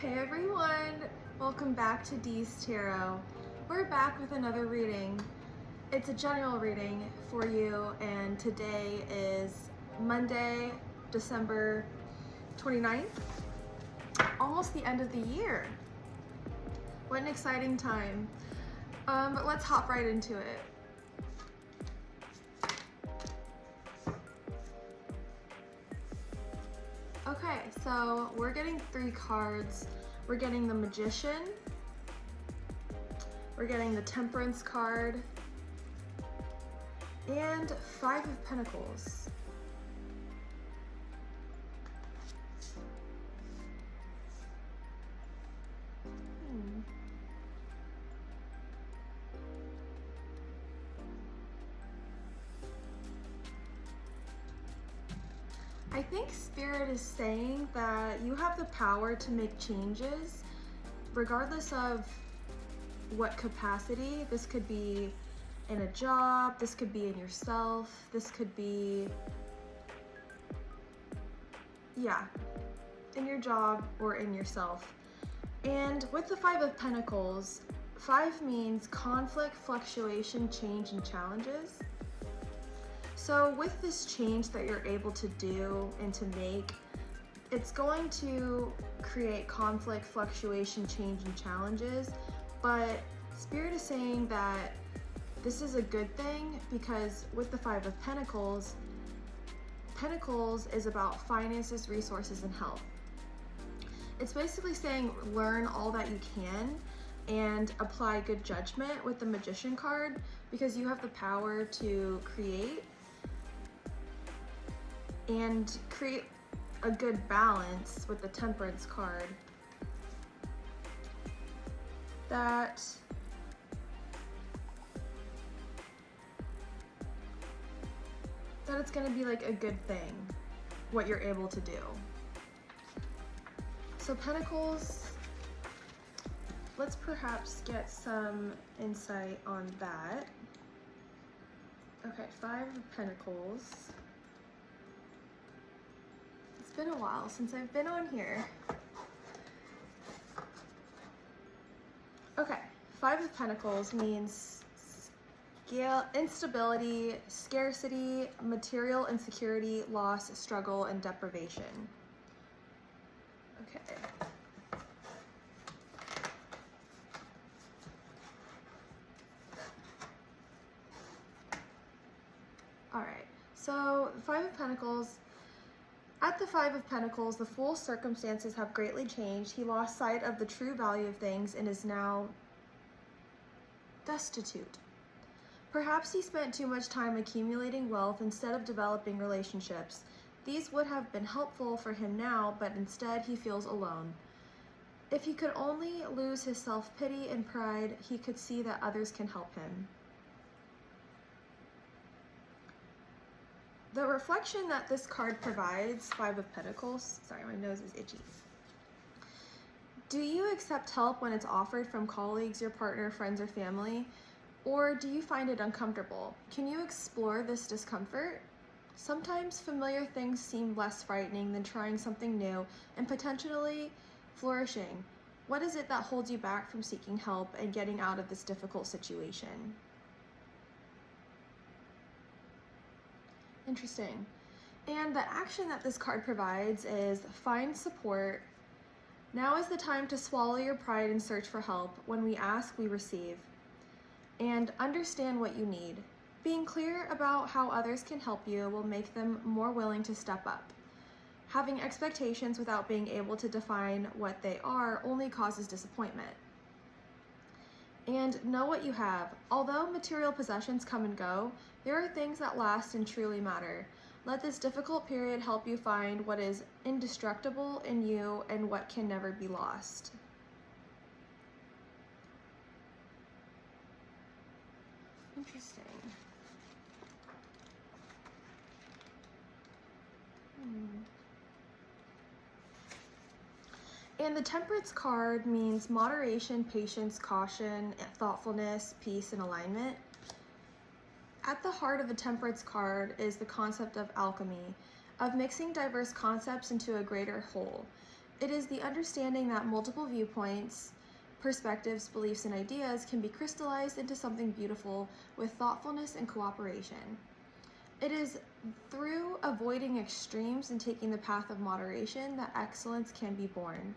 Hey everyone! Welcome back to Deez Tarot. We're back with another reading. It's a general reading for you, and today is Monday, December 29th. Almost the end of the year. What an exciting time. But let's hop right into it. Okay, so we're getting 3 cards. We're getting the Magician, we're getting the Temperance card, and 5 of Pentacles. I think Spirit is saying that you have the power to make changes regardless of what capacity. This could be in a job, this could be in yourself, this could be, in your job or in yourself. And with the 5 of Pentacles, 5 means conflict, fluctuation, change, and challenges. So with this change that you're able to do and to make, it's going to create conflict, fluctuation, change, and challenges. But Spirit is saying that this is a good thing because with the 5 of Pentacles, Pentacles is about finances, resources, and health. It's basically saying learn all that you can and apply good judgment with the Magician card because you have the power to create and create a good balance with the Temperance card that it's going to be like a good thing what you're able to do. So Pentacles, let's perhaps get some insight on that. Okay, 5 of Pentacles. It's been a while since I've been on here. Okay, 5 of Pentacles means instability, scarcity, material insecurity, loss, struggle, and deprivation. Okay. All right, so 5 of Pentacles. At the 5 of Pentacles, the Fool's circumstances have greatly changed. He lost sight of the true value of things and is now destitute. Perhaps he spent too much time accumulating wealth instead of developing relationships. These would have been helpful for him now, but instead he feels alone. If he could only lose his self-pity and pride, he could see that others can help him. The reflection that this card provides, 5 of Pentacles, sorry, my nose is itchy. Do you accept help when it's offered from colleagues, your partner, friends, or family? Or do you find it uncomfortable? Can you explore this discomfort? Sometimes familiar things seem less frightening than trying something new and potentially flourishing. What is it that holds you back from seeking help and getting out of this difficult situation? Interesting. And the action that this card provides is find support. Now is the time to swallow your pride and search for help. When we ask, we receive. And understand what you need. Being clear about how others can help you will make them more willing to step up. Having expectations without being able to define what they are only causes disappointment. And know what you have. Although material possessions come and go, there are things that last and truly matter. Let this difficult period help you find what is indestructible in you and what can never be lost. Interesting. And the Temperance card means moderation, patience, caution, thoughtfulness, peace, and alignment. At the heart of the Temperance card is the concept of alchemy, of mixing diverse concepts into a greater whole. It is the understanding that multiple viewpoints, perspectives, beliefs, and ideas can be crystallized into something beautiful with thoughtfulness and cooperation. It is through avoiding extremes and taking the path of moderation that excellence can be born.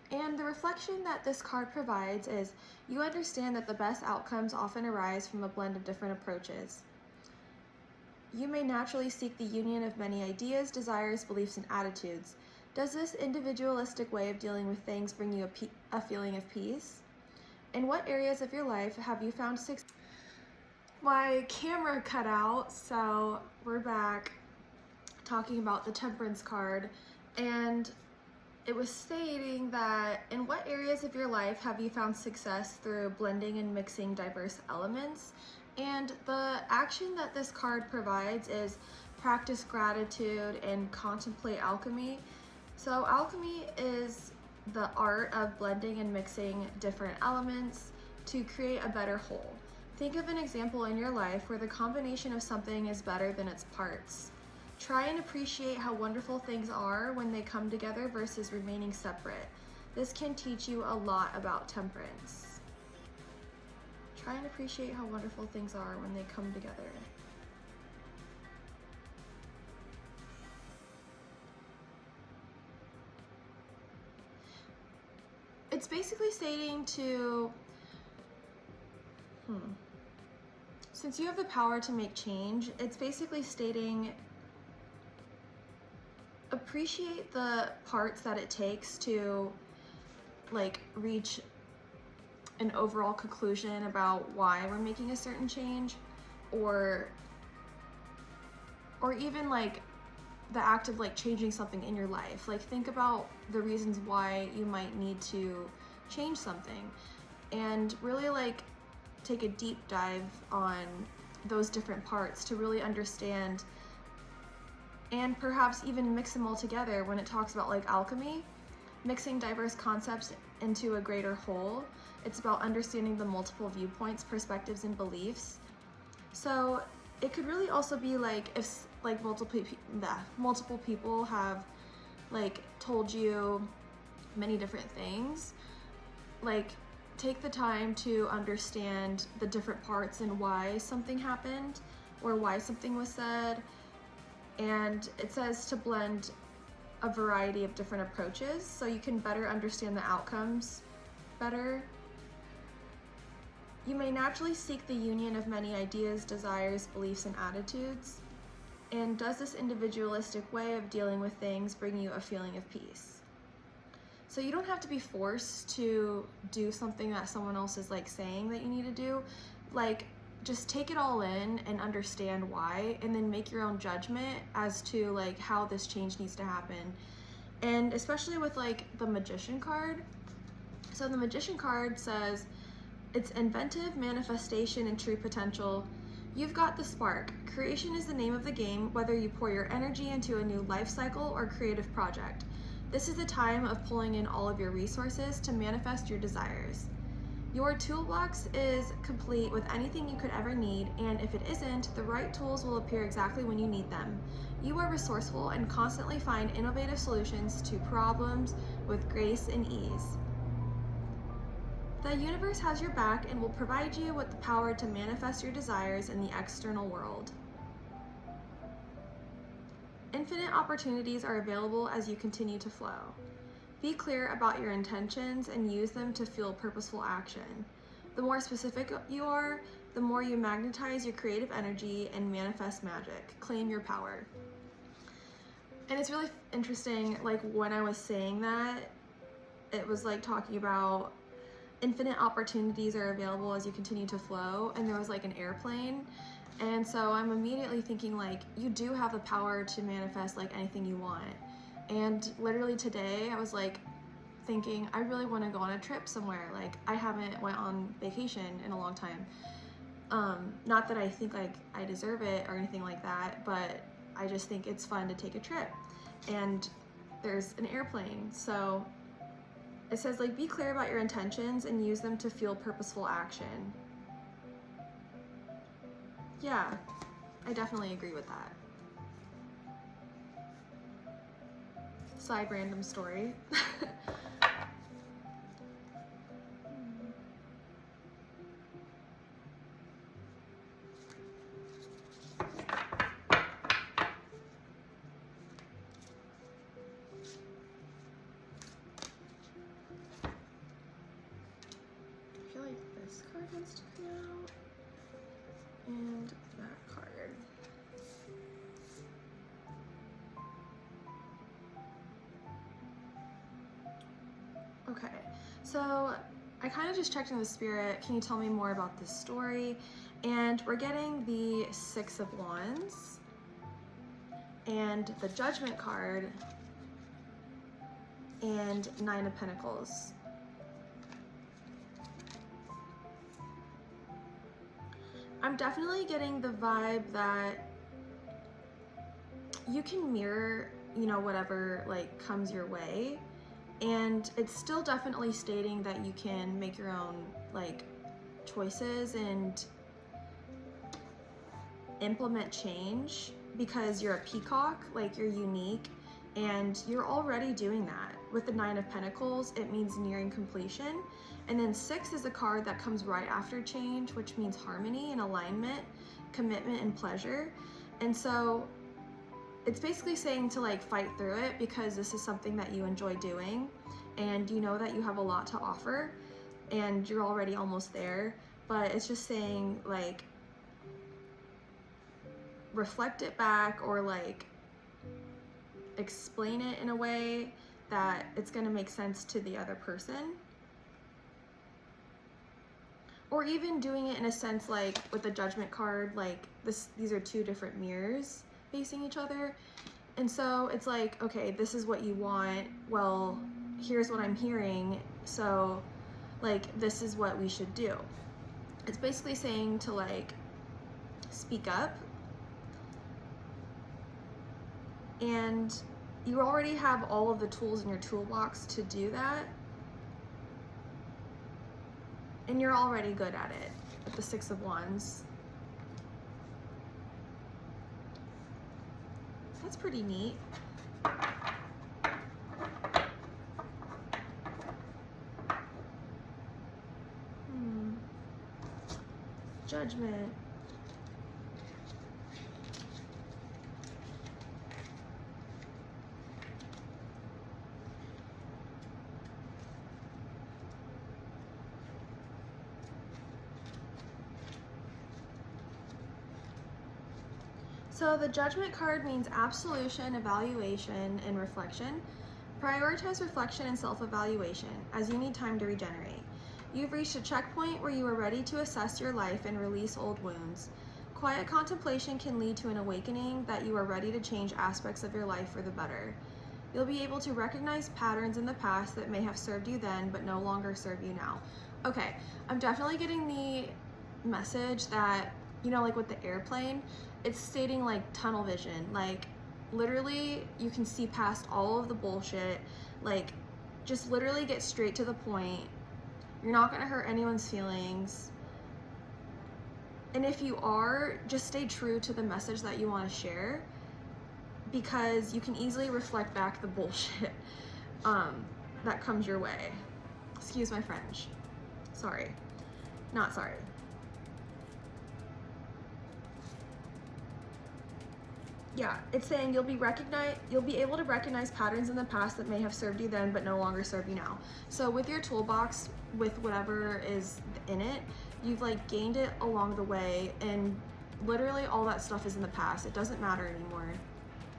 And the reflection that this card provides is you understand that the best outcomes often arise from a blend of different approaches. You may naturally seek the union of many ideas, desires, beliefs, and attitudes. Does this individualistic way of dealing with things bring you a feeling of peace? In what areas of your life have you found success? My camera cut out, so we're back talking about the Temperance card, and it was stating that in what areas of your life have you found success through blending and mixing diverse elements? And the action that this card provides is practice gratitude and contemplate alchemy. So alchemy is the art of blending and mixing different elements to create a better whole. Think of an example in your life where the combination of something is better than its parts. Try and appreciate how wonderful things are when they come together versus remaining separate. This can teach you a lot about temperance. Try and appreciate how wonderful things are when they come together. It's basically stating to, since you have the power to make change, it's basically stating appreciate the parts that it takes to like reach an overall conclusion about why we're making a certain change, or even like the act of like changing something in your life. Like think about the reasons why you might need to change something and really like take a deep dive on those different parts to really understand, and perhaps even mix them all together when it talks about like alchemy, mixing diverse concepts into a greater whole. It's about understanding the multiple viewpoints, perspectives, and beliefs. So it could really also be like if like multiple people have like told you many different things, like take the time to understand the different parts and why something happened or why something was said. And it says to blend a variety of different approaches so you can better understand the outcomes better. You may naturally seek the union of many ideas, desires, beliefs, and attitudes. And does this individualistic way of dealing with things bring you a feeling of peace? So you don't have to be forced to do something that someone else is like saying that you need to do. Like just take it all in and understand why, and then make your own judgment as to like how this change needs to happen. And especially with like the Magician card. So the Magician card says it's inventive, manifestation, and true potential. You've got the spark. Creation is the name of the game, whether you pour your energy into a new life cycle or creative project. This is a time of pulling in all of your resources to manifest your desires. Your toolbox is complete with anything you could ever need, and if it isn't, the right tools will appear exactly when you need them. You are resourceful and constantly find innovative solutions to problems with grace and ease. The universe has your back and will provide you with the power to manifest your desires in the external world. Infinite opportunities are available as you continue to flow. Be clear about your intentions and use them to fuel purposeful action. The more specific you are, the more you magnetize your creative energy and manifest magic. Claim your power. And it's really interesting, like when I was saying that, it was like talking about infinite opportunities are available as you continue to flow, and there was like an airplane. And so I'm immediately thinking like, you do have the power to manifest like anything you want. And literally today I was like thinking, I really want to go on a trip somewhere. Like I haven't went on vacation in a long time. Not that I think like I deserve it or anything like that, but I just think it's fun to take a trip. And there's an airplane. So it says like, be clear about your intentions and use them to fuel purposeful action. Yeah, I definitely agree with that. side random story. I feel like this card wants to come out, and that card. Okay, so I kind of just checked in with Spirit. Can you tell me more about this story? And we're getting the Six of Wands and the Judgment card and Nine of Pentacles. I'm definitely getting the vibe that you can mirror, you know, whatever like comes your way. And it's still definitely stating that you can make your own like choices and implement change because you're a peacock, like you're unique, and you're already doing that. With the Nine of Pentacles, it means nearing completion. And then 6 is a card that comes right after change, which means harmony and alignment, commitment and pleasure. And so it's basically saying to like fight through it because this is something that you enjoy doing and you know that you have a lot to offer and you're already almost there, but it's just saying like reflect it back or like explain it in a way that it's going to make sense to the other person. Or even doing it in a sense like with the Judgment card, like these are two different mirrors facing each other. And so it's like, okay, this is what you want. Well, here's what I'm hearing. So like, this is what we should do. It's basically saying to like, speak up. And you already have all of the tools in your toolbox to do that. And you're already good at it with the Six of Wands. That's pretty neat. Judgment. So the Judgment card means absolution, evaluation, and reflection. Prioritize reflection and self-evaluation as you need time to regenerate. You've reached a checkpoint where you are ready to assess your life and release old wounds. Quiet contemplation can lead to an awakening that you are ready to change aspects of your life for the better. You'll be able to recognize patterns in the past that may have served you then but no longer serve you now. Okay, I'm definitely getting the message that, you know, like with the airplane, it's stating like tunnel vision, like literally you can see past all of the bullshit, like just literally get straight to the point. You're not gonna hurt anyone's feelings. And if you are, just stay true to the message that you wanna share because you can easily reflect back the bullshit that comes your way. Excuse my French. Sorry, not sorry. Yeah, it's saying you'll be able to recognize patterns in the past that may have served you then but no longer serve you now. So with your toolbox, with whatever is in it, you've like gained it along the way, and literally all that stuff is in the past. It doesn't matter anymore.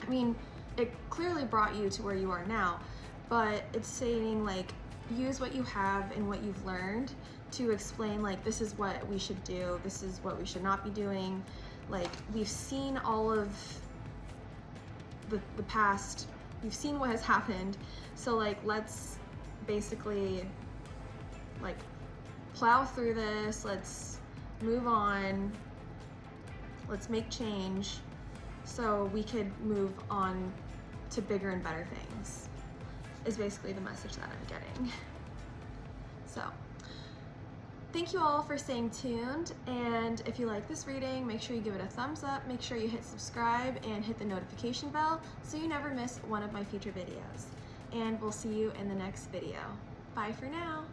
I mean, it clearly brought you to where you are now, but it's saying like use what you have and what you've learned to explain like this is what we should do, this is what we should not be doing. Like we've seen all of the past, we've seen what has happened, so like let's basically like plow through this, let's move on, let's make change so we could move on to bigger and better things, is basically the message that I'm getting. So thank you all for staying tuned, and if you like this reading, make sure you give it a thumbs up, make sure you hit subscribe and hit the notification bell so you never miss one of my future videos. And we'll see you in the next video. Bye for now.